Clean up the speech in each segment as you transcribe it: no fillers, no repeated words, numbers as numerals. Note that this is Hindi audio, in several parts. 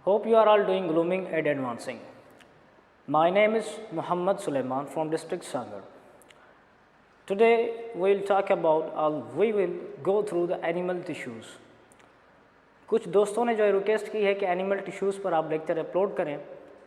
Hope you are all doing blooming and advancing. My name is Muhammad Sulaiman from district Sagar. Today we will talk about we will go through the animal tissues. कुछ दोस्तों ने जो रिक्वेस्ट की है कि एनिमल टिश्यूज़ पर आप लेक्चर अपलोड करें,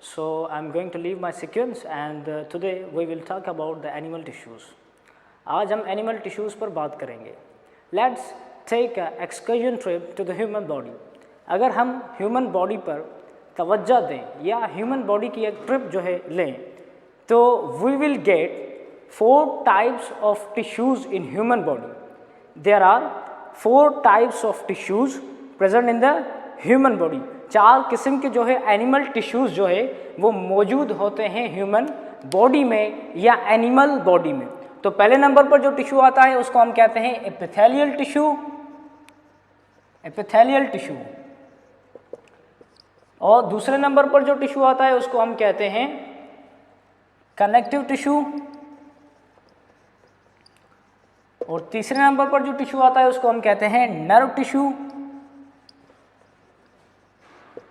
so I am going to leave my sequence and today we will talk about the animal tissues. आज हम एनिमल टिश्यूज़ पर बात करेंगे. Let's take a excursion trip to the human body. अगर हम ह्यूमन बॉडी पर तवज्जो दें या ह्यूमन बॉडी की एक ट्रिप जो है लें, तो we will get 4 types of tissues in human body. There are 4 types of tissues present in the human body. 4 किस्म के जो है एनिमल टिश्यूज़ जो है वो मौजूद होते हैं ह्यूमन बॉडी में या एनिमल बॉडी में. तो पहले नंबर पर जो टिश्यू आता है उसको हम कहते हैं एपिथेलियल टिश्यू. Epithelial tissue. और दूसरे नंबर पर जो टिश्यू आता है उसको हम कहते हैं कनेक्टिव टिश्यू. और तीसरे नंबर पर जो टिश्यू आता है उसको हम कहते हैं नर्व टिश्यू.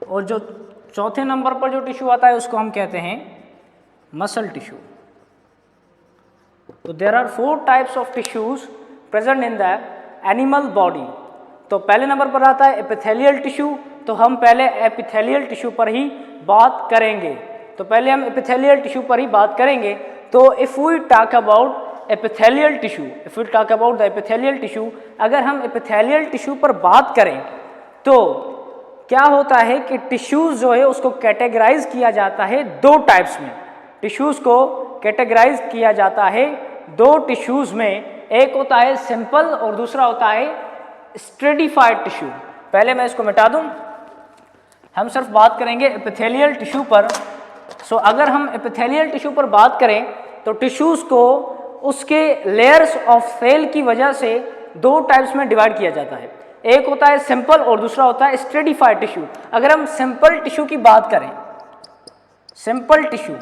और जो चौथे नंबर पर जो टिश्यू आता है उसको हम कहते हैं मसल टिश्यू. तो there are 4 types of tissues present in the animal body. तो पहले नंबर पर आता है एपिथेलियल टिश्यू. तो हम पहले एपिथेलियल टिश्यू पर ही बात करेंगे. तो पहले हम एपिथेलियल टिश्यू पर ही बात करेंगे. तो if we talk about epithelial tissue, if we talk about the epithelial tissue, अगर हम एपिथेलियल टिश्यू पर बात करें तो क्या होता है कि टिश्यूज़ जो है उसको कैटेगराइज किया जाता है 2 टाइप्स में. टिश्यूज़ को कैटेगराइज किया जाता है 2 टिश्यूज़ में. एक होता है सिंपल और दूसरा होता है स्ट्रेटिफाइड टिश्यू. पहले मैं इसको मिटा दूं. हम सिर्फ बात करेंगे एपिथेलियल टिश्यू पर. सो अगर हम एपिथेलियल टिश्यू पर बात करें तो टिश्यूज़ को उसके लेयर्स ऑफ सेल की वजह से 2 टाइप्स में डिवाइड किया जाता है. एक होता है सिंपल और दूसरा होता है स्ट्रेटिफाइड टिश्यू. अगर हम सिंपल टिश्यू की बात करें, सिंपल टिश्यू,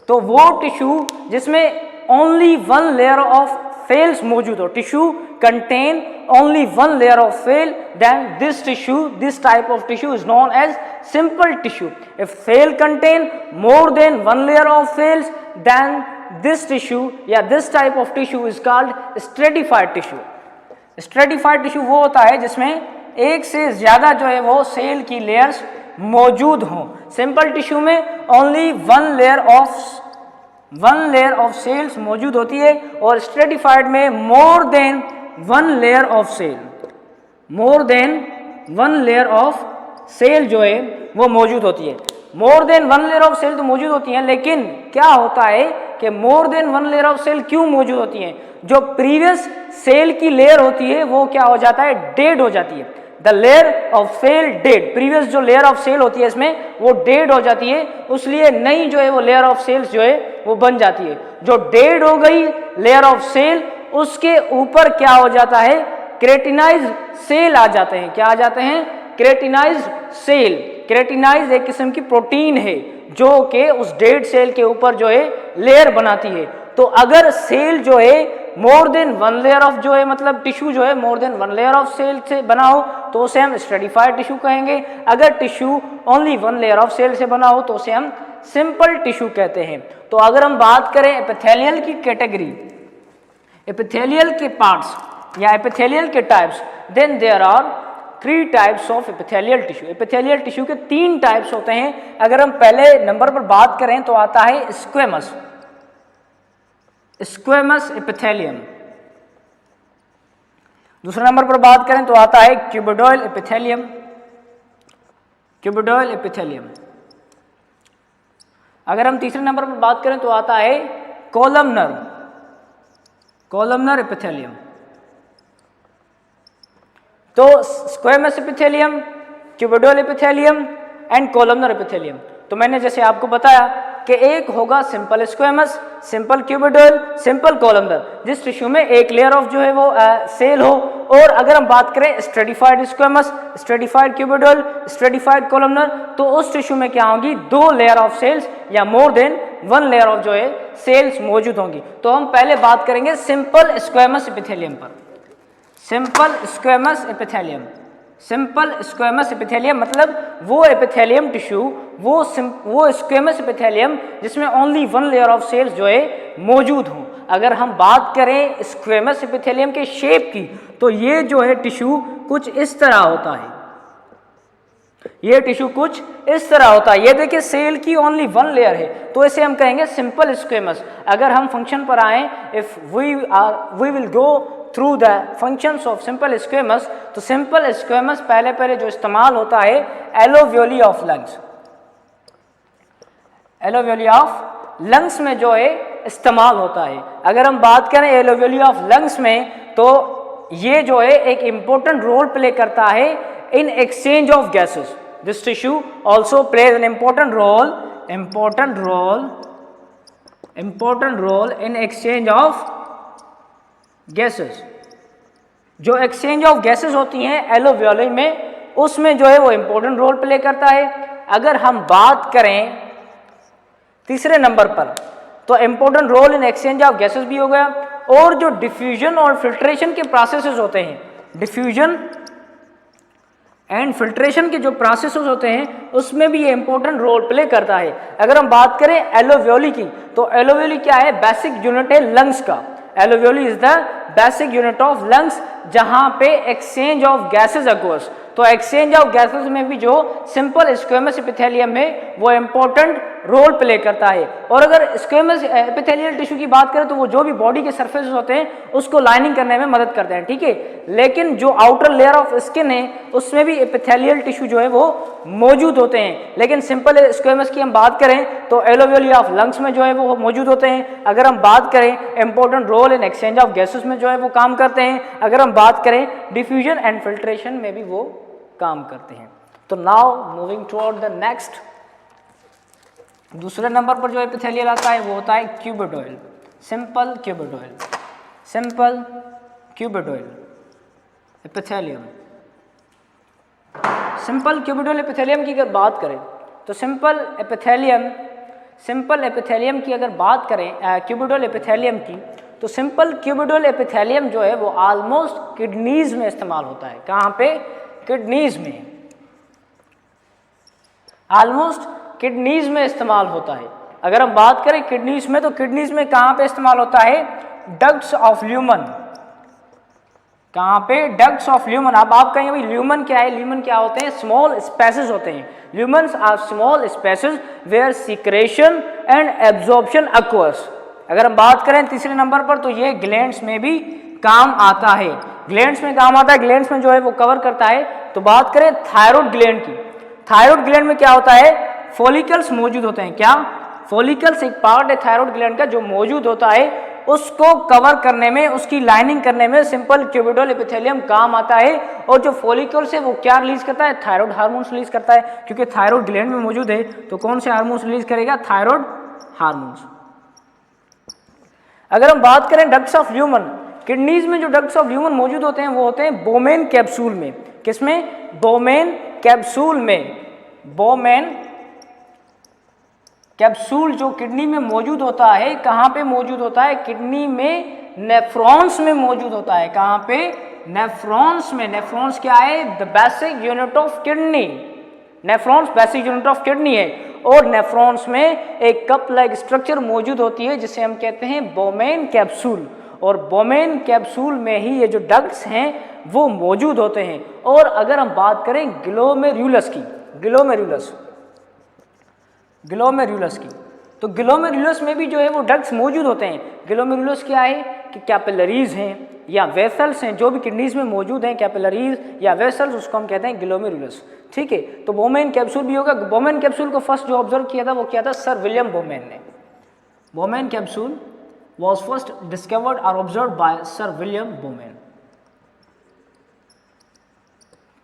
तो वो टिश्यू जिसमें ओनली 1 लेयर ऑफ सेल्स मौजूद हो. Tissue contain only 1 layer of cell, then this type of tissue is known as simple tissue. If cell contain more than 1 layer of cells, then this tissue या this type of tissue is called stratified tissue. Stratified tissue वो होता है जिसमें एक से ज़्यादा जो है वो सेल की लेयर्स मौजूद हों. सिंपल टिश्यू में ओनली 1 लेयर ऑफ सेल्स मौजूद होती है और स्ट्रेटिफाइड में more than 1 layer of cell, more than 1 layer of cell जो है वो मौजूद होती है. More than 1 layer of cell तो मौजूद होती हैं, लेकिन क्या होता है कि more than 1 layer of cell क्यों मौजूद होती हैं? जो प्रीवियस सेल की लेयर होती है वो क्या हो जाता है? डेड हो जाती है. The layer of cell dead. Previous जो लेयर ऑफ सेल होती है इसमें वो डेड हो जाती है, इसलिए नई जो है वो लेयर ऑफ सेल्स जो है वो बन जाती है. जो डेड हो गई लेयर ऑफ सेल, उसके ऊपर क्या हो जाता है? क्रेटिनाइज सेल आ जाते हैं. क्या आ जाते हैं? क्रेटिनाइज सेल. क्रेटिनाइज एक किस्म की प्रोटीन है जो कि उस डेड सेल के ऊपर जो है लेयर बनाती है. तो अगर सेल जो है मोर देन 1 लेयर ऑफ जो है मतलब टिश्यू जो है more than 1 layer of cell से बना हो तो उसे हम स्ट्रेटिफाइड टिश्यू कहेंगे. अगर tissue only 1 layer of cell से बना हो तो उसे हम सिंपल टिश्यू कहते हैं. तो अगर हम बात करें एपिथेलियल की कैटेगरी, एपिथेलियल के पार्ट्स या एपिथेलियल के types, then there are 3 types of epithelial tissue. Epithelial tissue के 3 टाइप्स होते हैं. अगर हम पहले नंबर पर बात करें तो आता है स्क्वेमस, स्क्वेमस एपिथेलियम. दूसरे नंबर पर बात करें तो आता है क्यूबिडोइल एपिथेलियम, क्यूबिडोइल एपिथेलियम. अगर हम तीसरे नंबर पर बात करें तो आता है कोलमनर, कोलमनर एपिथेलियम. तो squamous epithelium, cuboidal epithelium and columnar epithelium. तो मैंने जैसे आपको बताया कि एक होगा simple squamous, simple cuboidal, simple columnar, जिस टिश्यू में एक लेयर ऑफ जो है वो सेल हो. और अगर हम बात करें stratified squamous, stratified cuboidal, stratified columnar, तो उस टिश्यू में क्या होंगी? 2 लेयर ऑफ सेल्स या मोर देन 1 लेयर ऑफ जो है सेल्स मौजूद होंगी. तो हम पहले बात करेंगे सिंपल स्क्वेमस एपिथेलियम पर. Simple squamous epithelium. Simple squamous epithelium मतलब वो एपिथेलियम टिश्यू, वो स्क्वेमस एपिथेलियम जिसमें only one layer of cells जो है मौजूद हो। अगर हम बात करें स्क्वेमस एपिथेलियम के शेप की, तो ये जो है टिश्यू कुछ इस तरह होता है, ये टिश्यू कुछ इस तरह होता है। ये देखिए सेल की ओनली वन लेयर है, तो इसे हम कहेंगे सिंपल स्क्वेमस। अगर हम फंक्शन पर आए, if we will go through the functions of simple squamous, तो सिंपल स्क्वेमस पहले जो इस्तेमाल होता है alveoli of lungs, alveoli of lungs में जो है इस्तेमाल होता है। अगर हम बात करें एलोवियोली ऑफ लंग्स में, तो ये जो है एक इंपॉर्टेंट रोल प्ले करता है in exchange of gases. This tissue also plays an important role in exchange of gases. जो exchange of gases होती हैं एलोवियोली में, उसमें जो है वो important रोल प्ले करता है। अगर हम बात करें तीसरे नंबर पर, तो important role in exchange of gases भी हो गया, और जो डिफ्यूजन और फिल्ट्रेशन के प्रोसेसेस होते हैं, डिफ्यूजन एंड फिल्ट्रेशन के जो प्रोसेसेस होते हैं, उसमें भी ये इंपॉर्टेंट रोल प्ले करता है। अगर हम बात करें एलोवियोली की, तो एलोवियोली क्या है, बेसिक यूनिट है लंग्स का। Alveoli is the basic unit of lungs, जहां पे एक्सचेंज ऑफ गैसेस अकोर्स। तो एक्सचेंज ऑफ गैसेस में भी जो सिंपल स्क्वेमस एपिथेलियम है वो इंपॉर्टेंट रोल प्ले करता है। और अगर स्क्वेमस एपिथेलियल टिश्यू की बात करें, तो वो जो भी बॉडी के सरफेसेस होते हैं उसको लाइनिंग करने में मदद करते हैं, ठीक है। लेकिन जो आउटर लेयर ऑफ स्किन है, उसमें भी एपिथेलियल टिश्यू जो है वो मौजूद होते हैं। लेकिन सिंपल स्क्वेमस की हम बात करें, तो एलोवियोली ऑफ लंग्स में जो है वो मौजूद होते हैं। अगर हम बात करें important role in exchange of gases में जो है वो काम करते हैं। अगर हम बात करें डिफ्यूजन एंड फिल्ट्रेशन में भी वो काम करते हैं। तो now moving toward the next, दूसरे नंबर पर जो एपिथेलियल आता है वो होता है cuboidal, simple cuboidal, simple cuboidal epithelium. Simple cuboidal epithelium की अगर बात करें, तो सिंपल एपिथेलियम की अगर बात करें क्यूबिडोइल एपिथेलियम की, तो सिंपल क्यूबिडोइल एपिथेलियम जो है वो ऑलमोस्ट किडनीज में इस्तेमाल होता है। कहाँ पे, किडनीज में, ऑलमोस्ट किडनीज में इस्तेमाल होता है। अगर हम बात करें किडनीज में, तो किडनीज में कहाँ पे इस्तेमाल होता है, डक्ट्स ऑफ ल्यूमन। कहाँ पे, डक्ट्स ऑफ ल्यूमन। अब आप कहेंगे भाई ल्यूमन क्या है, ल्यूमन क्या होते हैं, स्मॉल स्पेसेस होते हैं। Lumens are small spaces where secretion and absorption occurs. अगर हम बात करें तीसरे नंबर पर, तो ये ग्लैंड्स में भी काम आता है, ग्लैंड्स में काम आता है, ग्लैंड्स में जो है वो कवर करता है। तो बात करें थायराइड ग्लैंड की, थायराइड ग्लैंड में क्या होता है, फॉलिकल्स मौजूद होते हैं। क्या, फॉलिकल्स एक पार्ट है थायराइड ग्लैंड का जो मौजूद होता है, उसको कवर करने में, उसकी लाइनिंग करने में सिंपल क्यूबिडोइल एपिथेलियम काम आता है। और जो फॉलिकल्स है वो क्या रिलीज करता है, थायराइड हार्मोन्स रिलीज करता है, क्योंकि थायराइड ग्लैंड में मौजूद है। तो कौन से हार्मोन्स रिलीज करेगा, थायराइड हार्मोन्स। अगर हम बात करें डक्ट्स ऑफ ल्यूमन, किडनीज में जो डक्ट्स ऑफ ल्यूमन मौजूद होते हैं वो होते हैं बोमेन कैप्सूल में। किसमें, बोमेन कैप्सूल में। बोमेन कैप्सूल जो किडनी में मौजूद होता है, कहाँ पे मौजूद होता है, किडनी में नेफ्रॉन्स में मौजूद होता है। कहाँ पे, नेफ्रॉन्स में। नेफ्रॉन्स क्या है, the basic unit of kidney. Nephrons basic unit of kidney है, और नेफ्रॉन्स में एक कप लाइक स्ट्रक्चर मौजूद होती है जिसे हम कहते हैं बोमेन कैप्सूल। और बोमेन कैप्सूल में ही ये जो डक्ट्स हैं वो मौजूद होते हैं। और अगर हम बात करें ग्लोमेरुलस की, ग्लोमेरुलस की, तो ग्लोमेरुलस में भी जो है वो डक्ट्स मौजूद होते हैं। ग्लोमेरुलस क्या है कि कैपिलरीज हैं या वेसल्स हैं, जो भी किडनीज में मौजूद हैं, कैपिलरीज या वेसल्स, उसको हम कहते हैं ग्लोमेरुलस, ठीक है। तो बोमेन कैप्सूल भी होगा। बोमेन कैप्सूल को फर्स्ट जो ऑब्जर्व किया था वो किया था सर विलियम बोमेन ने। Bowman capsule was first discovered or observed by Sir William Bowman।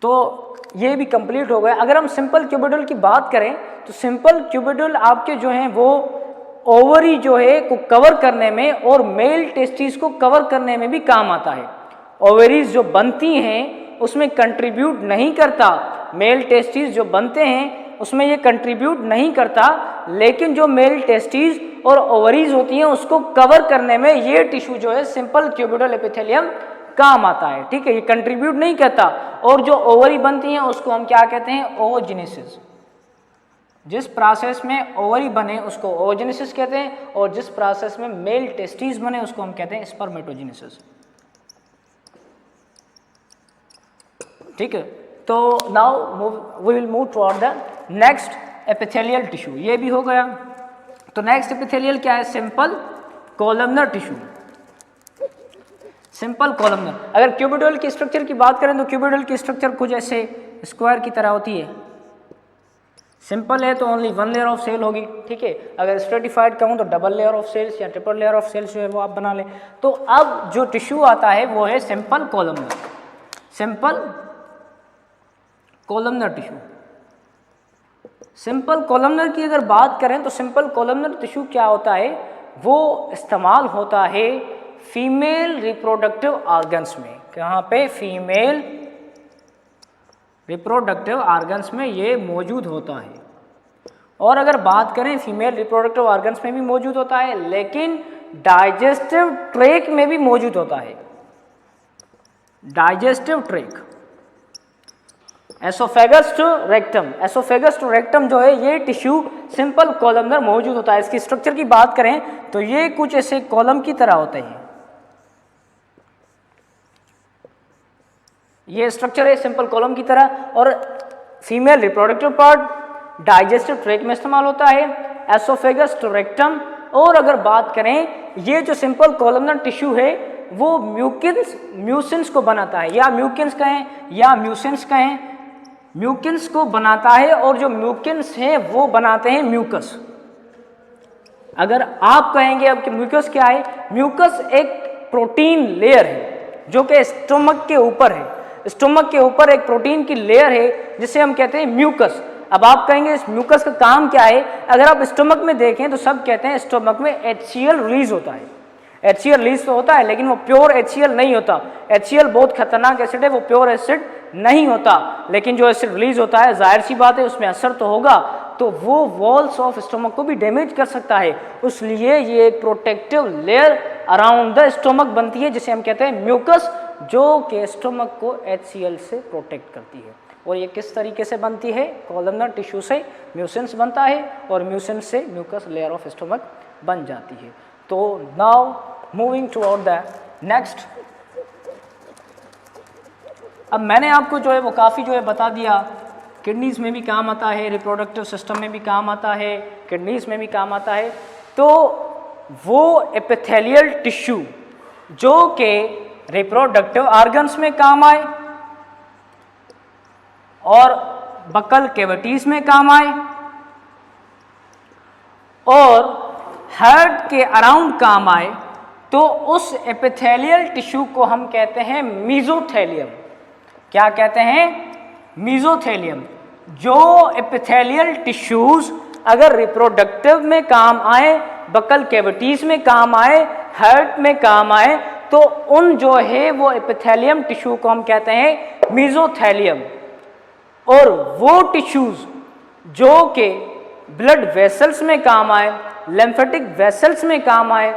तो ये भी कंप्लीट हो गया। अगर हम सिंपल क्यूबिडोइल की बात करें, तो सिंपल क्यूबिडोइल आपके जो हैं वो ओवरी जो है को कवर करने में और मेल टेस्टिस को कवर करने में भी काम आता है। ओवरीज जो बनती हैं उसमें कंट्रीब्यूट नहीं करता, मेल टेस्टिस जो बनते हैं उसमें ये कंट्रीब्यूट नहीं करता, लेकिन जो मेल टेस्टिस और ओवरीज होती हैं उसको कवर करने में ये टिश्यू जो है सिंपल क्यूबिडोइल एपिथेलियम काम आता है, ठीक है, ये कंट्रीब्यूट नहीं करता। और जो ओवरी बनती हैं उसको हम क्या कहते हैं, ओवोजेनेसिस। जिस प्रोसेस में ओवरी बने उसको ओवोजेनेसिस कहते हैं, और जिस प्रोसेस में मेल टेस्टिस बने उसको हम कहते हैं स्पर्मेटोजेनेसिस, ठीक है। तो now we will move toward the next epithelial tissue. ये भी हो गया। तो नेक्स्ट एपिथेलियल क्या है, simple columnar tissue. Simple columnar, अगर क्यूबिडल की स्ट्रक्चर की बात करें तो क्यूबिडल की स्ट्रक्चर कुछ ऐसे स्क्वायर की तरह होती है। सिंपल है तो only one layer of cell होगी, ठीक है। अगर स्ट्रेटिफाइड कहूँ तो डबल लेयर ऑफ सेल्स या ट्रिपल लेयर ऑफ सेल्स जो है वो आप बना लें। तो अब जो टिश्यू आता है वो है simple columnar, simple columnar tissue. Simple columnar की अगर बात करें तो सिंपल कॉलमनर टिश्यू क्या होता है, वो इस्तेमाल होता है फीमेल रिप्रोडक्टिव ऑर्गन्स में। कहाँ पे, फीमेल रिप्रोडक्टिव ऑर्गन्स में ये मौजूद होता है। और अगर बात करें फीमेल रिप्रोडक्टिव ऑर्गन्स में भी मौजूद होता है, लेकिन डाइजेस्टिव ट्रैक्ट में भी मौजूद होता है। Digestive tract, oesophagus to rectum, oesophagus to rectum जो है ये टिश्यू सिंपल कॉलमनर मौजूद होता है। इसकी स्ट्रक्चर की बात करें तो ये कुछ ऐसे कॉलम की तरह होते हैं। ये स्ट्रक्चर है सिंपल कॉलम की तरह, और female reproductive part digestive tract में इस्तेमाल होता है, एसोफेगस टू रेक्टम। और अगर बात करें ये जो सिंपल कॉलमनर टिश्यू है वो म्यूसिन्स को बनाता है, या म्यूकिन्स कहें या म्यूसिन्स कहें, म्यूकिन्स को बनाता है। और जो म्यूकिन्स हैं वो बनाते हैं म्यूकस। अगर आप कहेंगे अब कि म्यूकस क्या है, म्यूकस एक प्रोटीन लेयर है जो कि स्टोमक के ऊपर है। स्टोमक के ऊपर एक प्रोटीन की लेयर है जिसे हम कहते हैं म्यूकस। अब आप कहेंगे इस म्यूकस का काम क्या है, अगर आप स्टोमक में देखें तो सब कहते हैं स्टोमक में HCl रिलीज होता है। HCl रिलीज तो होता है लेकिन वो प्योर HCl नहीं होता। HCl बहुत खतरनाक एसिड है, वो प्योर एसिड नहीं होता। लेकिन जो एसिड रिलीज होता है जाहिर सी बात है उसमें असर तो होगा, तो वो वॉल्स ऑफ स्टोमक को भी डैमेज कर सकता है। इसलिए ये एक protective layer around the stomach बनती है जिसे हम कहते हैं म्यूकस, जो कि स्टोमक को HCl से प्रोटेक्ट करती है। और ये किस तरीके से बनती है, कॉलमनर टिश्यू से म्यूसिन्स बनता है और म्यूसिन्स से म्यूकस लेयर ऑफ स्टोमक बन जाती है। तो now moving toward the next. अब मैंने आपको जो है वो काफ़ी जो है बता दिया, किडनीज़ में भी काम आता है, रिप्रोडक्टिव सिस्टम में भी काम आता है, किडनीज़ में भी काम आता है। तो वो एपिथेलियल टिश्यू जो कि रिप्रोडक्टिव ऑर्गन्स में काम आए और बकल कैविटीज़ में काम आए और हार्ट के अराउंड काम आए, तो उस एपिथेलियल टिश्यू को हम कहते हैं मीजोथेलियम। क्या कहते हैं, मीजोथेलियम। जो एपिथेलियल टिश्यूज अगर रिप्रोडक्टिव में काम आए, बकल कैविटीज़ में काम आए, हार्ट में काम आए, तो उन जो है वो एपिथेलियम टिश्यू को हम कहते हैं मीजोथेलियम। और वो टिश्यूज जो कि ब्लड वेसल्स में काम आए, लिम्फेटिक वेसल्स में काम आए,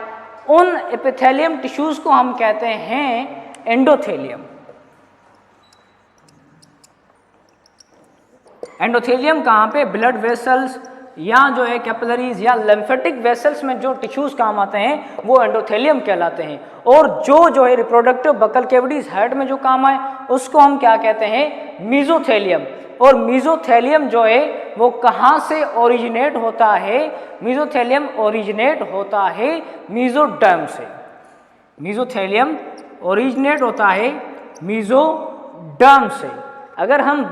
उन एपिथेलियम टिश्यूज को हम कहते हैं एंडोथेलियम। एंडोथेलियम कहाँ पे, ब्लड वेसल्स या जो है कैपिलरीज या लिम्फेटिक वेसल्स में जो टिश्यूज काम आते हैं वो एंडोथेलियम कहलाते हैं। और जो है रिप्रोडक्टिव बकल कैविटीज हार्ट में जो काम आए उसको हम क्या कहते हैं, मीजोथेलियम। और मीजोथेलियम जो है वो कहाँ से ओरिजिनेट होता है, मीजोथेलियम ओरिजिनेट होता है मीजोडर्म से। मीजोथेलियम ओरिजिनेट होता है मीजोडर्म से। अगर हम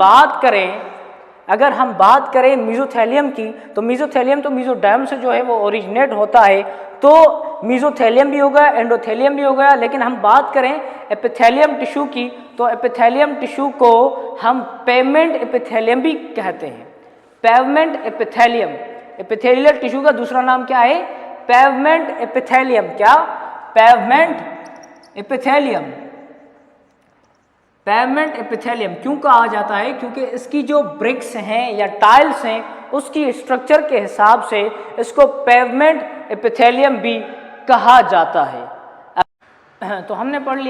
बात करें मीजोथेलियम की, तो मीजोडर्म से जो है वो ओरिजिनेट होता है। तो मीजोथेलियम भी हो गया, एंडोथेलियम भी हो गया। लेकिन हम बात करें एपिथेलियम टिश्यू की, तो एपिथेलियम टिश्यू को हम पेवमेंट एपिथेलियम भी कहते हैं। पेवमेंट एपिथेलियम, एपिथेलियल टिश्यू का दूसरा नाम क्या है, पेवमेंट एपिथेलियम। क्या, पेवमेंट एपिथेलियम। पेवमेंट एपिथेलियम क्यों कहा जाता है, क्योंकि इसकी जो ब्रिक्स हैं या टाइल्स हैं उसकी स्ट्रक्चर के हिसाब से इसको पेवमेंट एपिथेलियम भी कहा जाता है। तो हमने पढ़ लिया